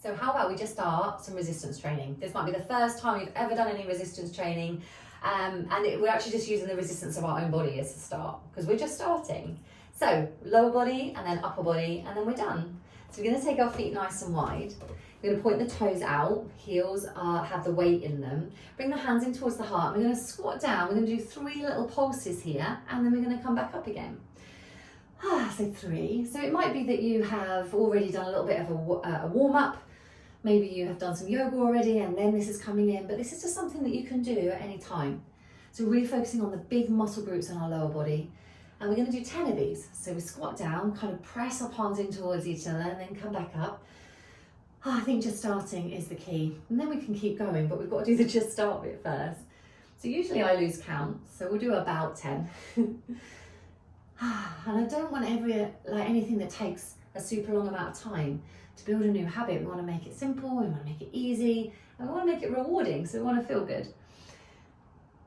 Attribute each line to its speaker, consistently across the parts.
Speaker 1: So how about we just start some resistance training? This might be the first time you've ever done any resistance training, we're actually just using the resistance of our own body as a start, because we're just starting. So lower body and then upper body, and then we're done. So we're going to take our feet nice and wide. We're going to point the toes out, heels have the weight in them. Bring the hands in towards the heart. We're going to squat down. We're going to do 3 little pulses here, and then we're going to come back up again. So 3. So it might be that you have already done a little bit of a warm up. Maybe you have done some yoga already, and then this is coming in, but this is just something that you can do at any time. So really focusing on the big muscle groups in our lower body. And we're going to do 10 of these. So we squat down, kind of press our palms in towards each other, and then come back up. I think just starting is the key. And then we can keep going, but we've got to do the just start bit first. So usually I lose count, so we'll do about 10. And I don't want anything that takes a super long amount of time. To build a new habit, we want to make it simple, we want to make it easy, and we want to make it rewarding, so we want to feel good.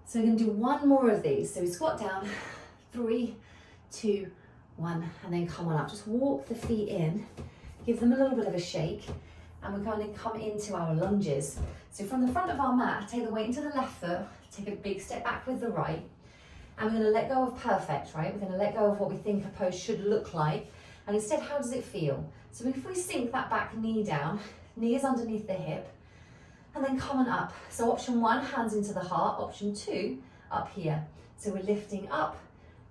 Speaker 1: So we're going to do 1 more of these. So we squat down, 3, 2, 1, and then come on up. Just walk the feet in, give them a little bit of a shake, and we're going to come into our lunges. So from the front of our mat, take the weight into the left foot, take a big step back with the right, and we're going to let go of perfect, right? We're going to let go of what we think a pose should look like, and instead, how does it feel? So if we sink that back knee down, knee is underneath the hip, and then come on up. So option 1, hands into the heart. Option 2, up here. So we're lifting up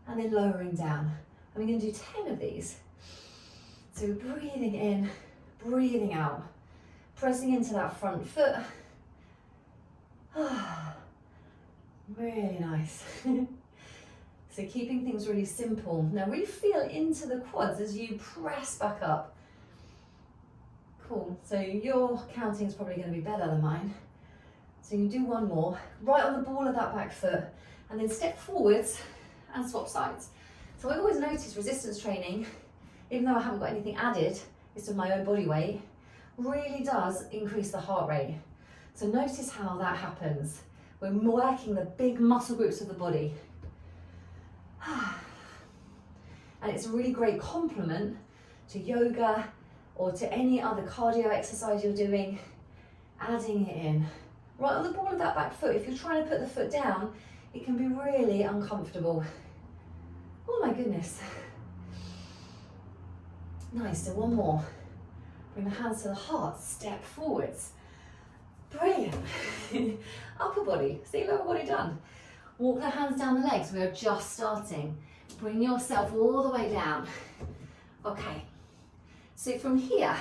Speaker 1: and then lowering down. And we're going to do 10 of these. So we're breathing in, breathing out, pressing into that front foot. Really nice. So keeping things really simple. Now really feel into the quads as you press back up. Cool, so your counting is probably going to be better than mine. So you can do 1 more, right on the ball of that back foot, and then step forwards and swap sides. So I always notice resistance training, even though I haven't got anything added, it's with my own body weight, really does increase the heart rate. So notice how that happens. We're working the big muscle groups of the body. And it's a really great complement to yoga or to any other cardio exercise you're doing, adding it in. Right on the ball of that back foot, if you're trying to put the foot down, it can be really uncomfortable. Oh my goodness. Nice, so 1 more. Bring the hands to the heart, step forwards. Brilliant. Upper body, see lower body done. Walk the hands down the legs, we are just starting. Bring yourself all the way down. Okay, so from here,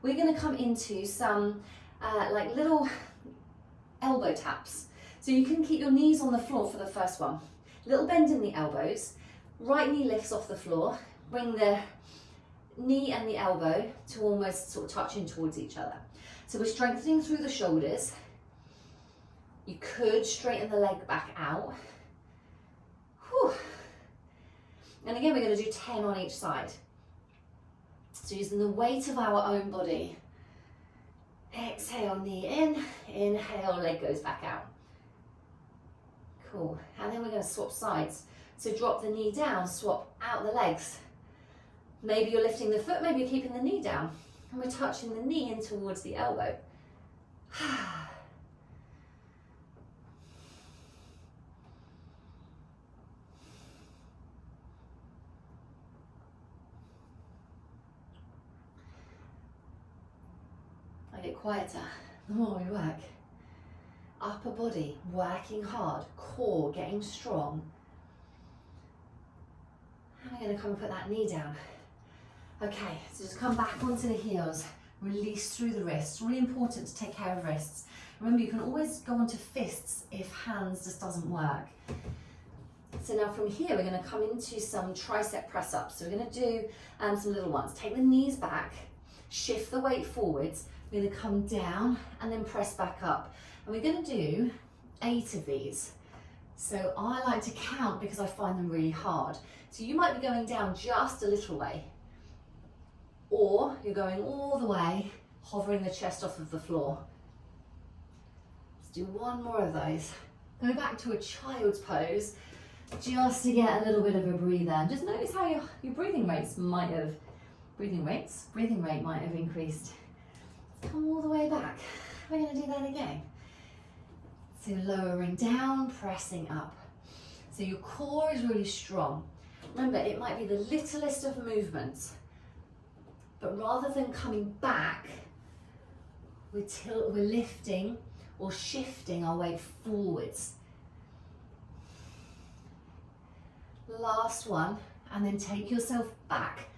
Speaker 1: we're gonna come into some like little elbow taps. So you can keep your knees on the floor for the first one. Little bend in the elbows, right knee lifts off the floor, bring the knee and the elbow to almost sort of touch in towards each other. So we're strengthening through the shoulders. You could straighten the leg back out. Whew. And again, we're going to do 10 on each side. So using the weight of our own body. Exhale, knee in. Inhale, leg goes back out. Cool. And then we're going to swap sides. So drop the knee down, swap out the legs. Maybe you're lifting the foot, maybe you're keeping the knee down. And we're touching the knee in towards the elbow. I get quieter the more we work. Upper body, working hard, core getting strong. And we're going to come and put that knee down. Okay, so just come back onto the heels, release through the wrists. Really important to take care of wrists. Remember, you can always go onto fists if hands just doesn't work. So now from here, we're going to come into some tricep press ups. So we're going to do some little ones. Take the knees back, shift the weight forwards. We're going to come down and then press back up. And we're going to do 8 of these. So I like to count because I find them really hard. So you might be going down just a little way, or you're going all the way, hovering the chest off of the floor. Let's do 1 more of those. Go back to a child's pose, just to get a little bit of a breather. And just notice how your breathing rate might have increased. Come all the way back. We're going to do that again. So lowering down, pressing up. So your core is really strong. Remember, it might be the littlest of movements, but rather than coming back, we're lifting or shifting our weight forwards. Last one, and then take yourself back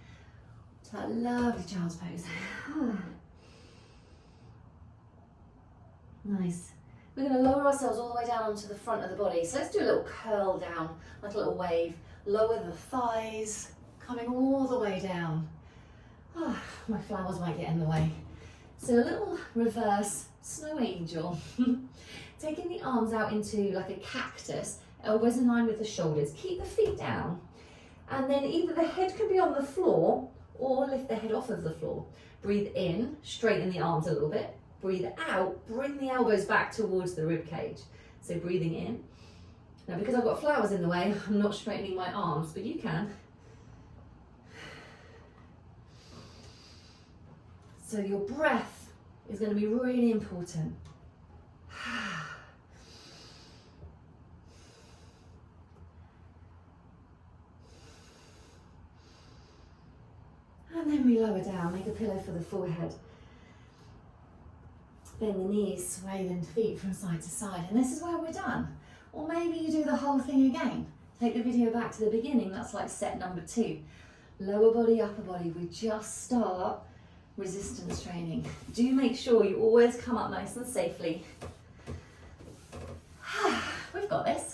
Speaker 1: to that lovely child's pose. Nice. We're going to lower ourselves all the way down onto the front of the body. So let's do a little curl down, like a little wave. Lower the thighs, coming all the way down. Oh, my flowers might get in the way. So a little reverse snow angel. Taking the arms out into like a cactus, elbows in line with the shoulders. Keep the feet down. And then either the head can be on the floor or lift the head off of the floor. Breathe in, straighten the arms a little bit. Breathe out, bring the elbows back towards the rib cage. So breathing in. Now because I've got flowers in the way, I'm not straightening my arms, but you can. So your breath is going to be really important. And then we lower down, make a pillow for the forehead. Bend the knees, sway the feet from side to side, and this is where we're done. Or maybe you do the whole thing again. Take the video back to the beginning, that's like set number 2. Lower body, upper body, we just start resistance training. Do make sure you always come up nice and safely. We've got this.